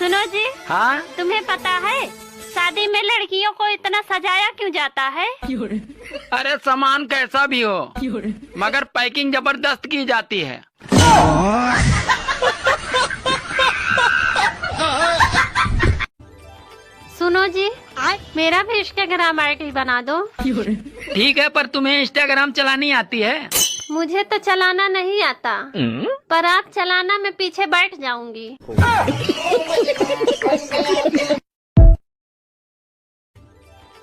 सुनो जी। हाँ। तुम्हें पता है शादी में लड़कियों को इतना सजाया क्यों जाता है? अरे सामान कैसा भी हो, मगर पैकिंग जबरदस्त की जाती है। सुनो जी, मेरा भी इंस्टाग्राम आईडी बना दो। ठीक है, पर तुम्हें इंस्टाग्राम चलानी आती है? मुझे तो चलाना नहीं आता, पर आप चलाना मैं पीछे बैठ जाऊंगी।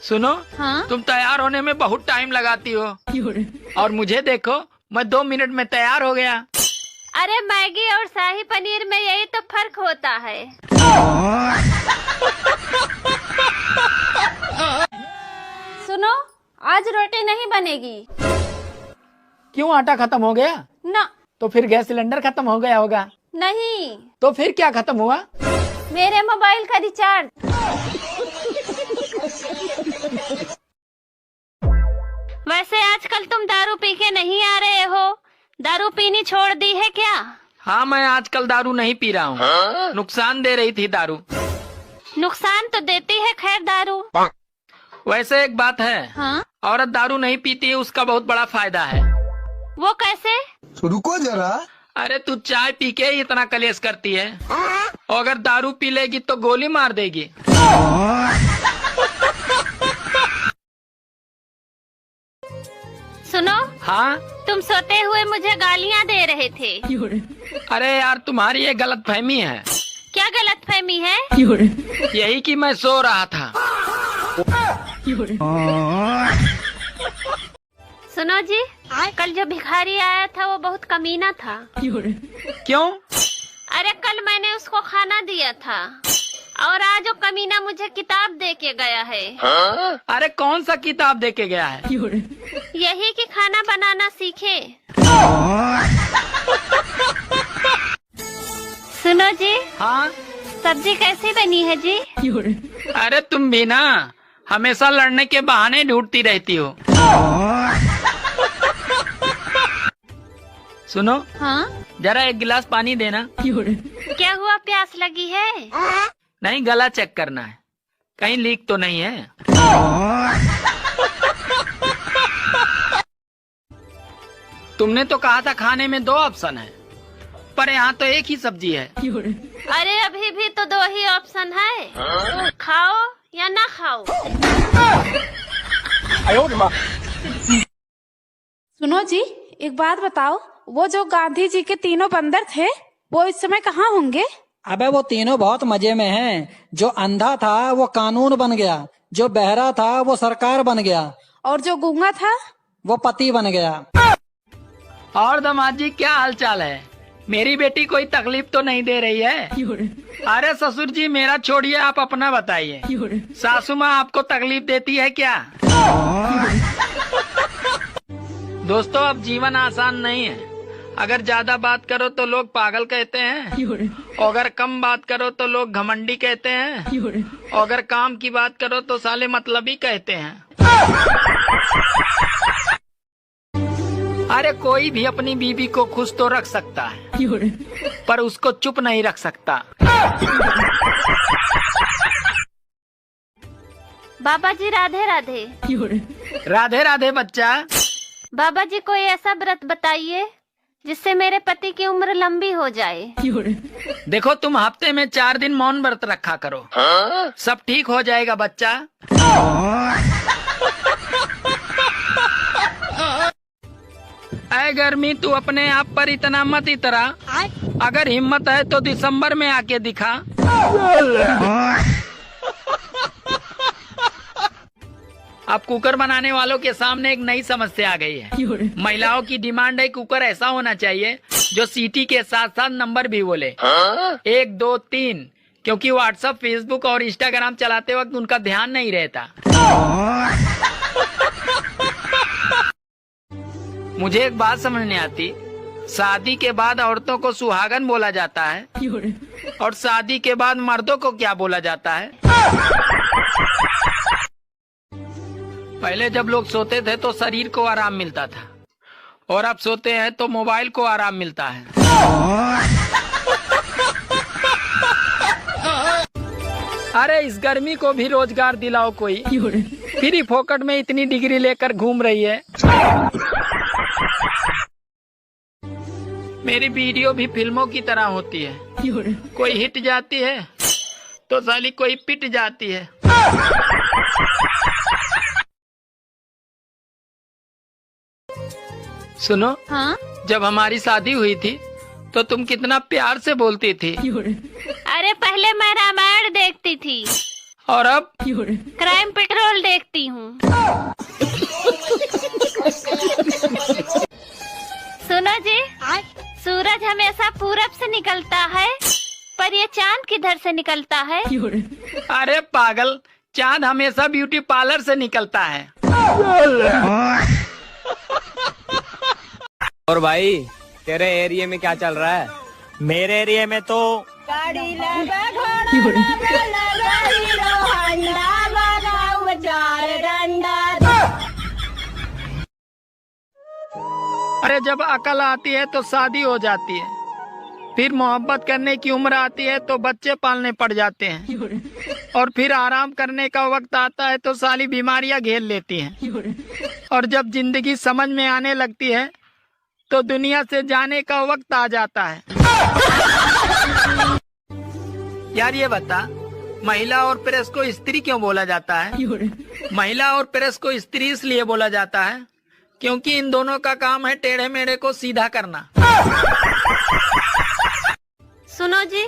सुनो। हाँ? तुम तैयार होने में बहुत टाइम लगाती हो, और मुझे देखो, मैं 2 मिनट में तैयार हो गया। अरे मैगी और शाही पनीर में यही तो फर्क होता है। सुनो, आज रोटी नहीं बनेगी। क्यों, आटा खत्म हो गया? ना। तो फिर गैस सिलेंडर खत्म हो गया होगा। नहीं। तो फिर क्या खत्म हुआ? मेरे मोबाइल का रिचार्ज। वैसे आजकल तुम दारू पी के नहीं आ रहे हो, दारू पीनी छोड़ दी है क्या? हाँ, मैं आजकल दारू नहीं पी रहा हूँ। नुकसान दे रही थी दारू। नुकसान तो देती है खैर दारू। वैसे एक बात है। हाँ? औरत दारू नहीं पीती है, उसका बहुत बड़ा फायदा है। वो कैसे? रुको जरा। अरे तू चाय पी के ही इतना कलेश करती है, और अगर दारू पी लेगी तो गोली मार देगी। सुनो। हाँ? तुम सोते हुए मुझे गालियाँ दे रहे थे। अरे यार, तुम्हारी ये गलत फहमी है। क्या गलत फहमी है? यही कि मैं सो रहा था। सुनो जी, कल जो भिखारी आया था वो बहुत कमीना था। क्यों? अरे कल मैंने उसको खाना दिया था, और आज वो कमीना मुझे किताब दे के गया है। अरे कौन सा किताब दे के गया है? यही कि खाना बनाना सीखे। सुनो जी। हाँ? सब्जी कैसी बनी है जी? अरे तुम भी ना हमेशा लड़ने के बहाने ढूंढती रहती हो। सुनो। हाँ? जरा एक गिलास पानी देना। क्या हुआ, प्यास लगी है? नहीं, गला चेक करना है, कहीं लीक तो नहीं है। तुमने तो कहा था खाने में 2 ऑप्शन है, पर यहाँ तो एक ही सब्जी है। अरे अभी भी तो 2 ही ऑप्शन है, खाओ या ना खाओ। सुनो जी, एक बात बताओ, वो जो गांधी जी के 3 बंदर थे, वो इस समय कहाँ होंगे? अबे वो तीनों बहुत मजे में हैं। जो अंधा था वो कानून बन गया, जो बहरा था वो सरकार बन गया, और जो गूंगा था वो पति बन गया। और दामाद जी, क्या हाल चाल है? मेरी बेटी कोई तकलीफ तो नहीं दे रही है? अरे ससुर जी, मेरा छोड़िए, आप अपना बताइए। सासू माँ आपको तकलीफ देती है क्या? दोस्तों, अब जीवन आसान नहीं है। अगर ज्यादा बात करो तो लोग पागल कहते हैं, और अगर कम बात करो तो लोग घमंडी कहते हैं, और अगर काम की बात करो तो साले मतलबी कहते हैं। अरे कोई भी अपनी बीवी को खुश तो रख सकता है, पर उसको चुप नहीं रख सकता। बाबा जी राधे राधे। राधे राधे बच्चा। बाबा जी कोई ऐसा व्रत बताइए जिससे मेरे पति की उम्र लंबी हो जाए। देखो, तुम हफ्ते में 4 दिन मौन व्रत रखा करो, सब ठीक हो जाएगा बच्चा। ऐ गर्मी, तू अपने आप पर इतना मत इतरा। अगर हिम्मत है तो दिसंबर में आके दिखा। अब कुकर बनाने वालों के सामने एक नई समस्या आ गई है। महिलाओं की डिमांड है, कुकर ऐसा होना चाहिए जो सीटी के साथ साथ नंबर भी बोले, 1 2 3, क्योंकि व्हाट्सएप, फेसबुक और इंस्टाग्राम चलाते वक्त उनका ध्यान नहीं रहता। मुझे एक बात समझ नहीं आती, शादी के बाद औरतों को सुहागन बोला जाता है, और शादी के बाद मर्दों को क्या बोला जाता है? पहले जब लोग सोते थे तो शरीर को आराम मिलता था, और अब सोते हैं तो मोबाइल को आराम मिलता है। अरे इस गर्मी को भी रोजगार दिलाओ कोई, फ्री फोकट में इतनी डिग्री लेकर घूम रही है। मेरी वीडियो भी फिल्मों की तरह होती है, कोई हिट जाती है तो साली कोई पिट जाती है। सुनो, हाँ? जब हमारी शादी हुई थी तो तुम कितना प्यार से बोलती थी। अरे पहले मैं रामायण देखती थी और अब क्राइम पेट्रोल देखती हूँ। सुनो जी, सूरज हमेशा पूरब से निकलता है, पर ये चांद किधर से निकलता है? अरे पागल, चांद हमेशा ब्यूटी पार्लर से निकलता है। और भाई तेरे एरिया में क्या चल रहा है? मेरे एरिया में तो अरे जब अकल आती है तो शादी हो जाती है, फिर मोहब्बत करने की उम्र आती है तो बच्चे पालने पड़ जाते हैं, और फिर आराम करने का वक्त आता है तो सारी बीमारियां घेर लेती हैं, और जब जिंदगी समझ में आने लगती है तो दुनिया से जाने का वक्त आ जाता है। यार ये बता, महिला और प्रेस को स्त्री क्यों बोला जाता है? महिला और प्रेस को स्त्री इसलिए बोला जाता है क्योंकि इन दोनों का काम है टेढ़े मेढ़े को सीधा करना। सुनो जी,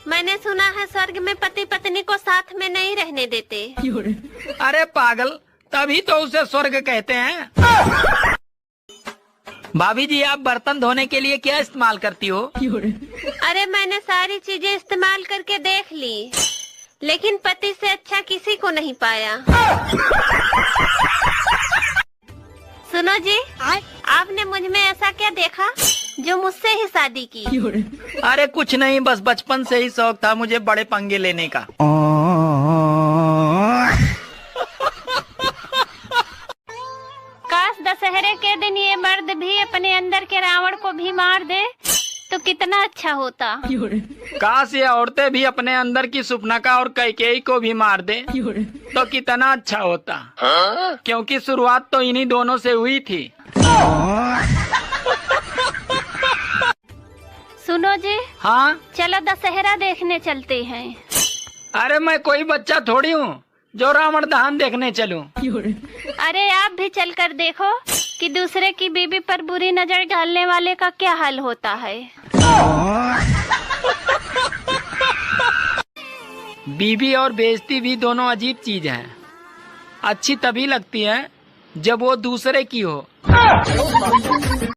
मैंने सुना है स्वर्ग में पति पत्नी को साथ में नहीं रहने देते। अरे पागल, तभी तो उसे स्वर्ग कहते हैं। भाभी जी, आप बर्तन धोने के लिए क्या इस्तेमाल करती हो? अरे मैंने सारी चीजें इस्तेमाल करके देख ली, लेकिन पति से अच्छा किसी को नहीं पाया। सुनो जी, आपने मुझ में ऐसा क्या देखा जो मुझसे ही शादी की? अरे कुछ नहीं, बस बचपन से ही शौक था मुझे बड़े पंगे लेने का। काश दशहरे के दिन ये मर्द भी अपने अंदर के रावण को भी मार दे तो कितना अच्छा होता। काश ये औरतें भी अपने अंदर की सुपनका और कैकेयी को भी मार दे तो कितना अच्छा होता, क्योंकि शुरुआत तो इन्हीं दोनों से हुई थी। सुनो जी, हाँ? चलो दशहरा देखने चलते हैं। अरे मैं कोई बच्चा थोड़ी हूँ जो रावण दहन देखने चलूं। अरे आप भी चलकर देखो कि दूसरे की बीबी पर बुरी नजर डालने वाले का क्या हाल होता है। बीबी और बेइज्जती भी दोनों अजीब चीज हैं। अच्छी तभी लगती है जब वो दूसरे की हो।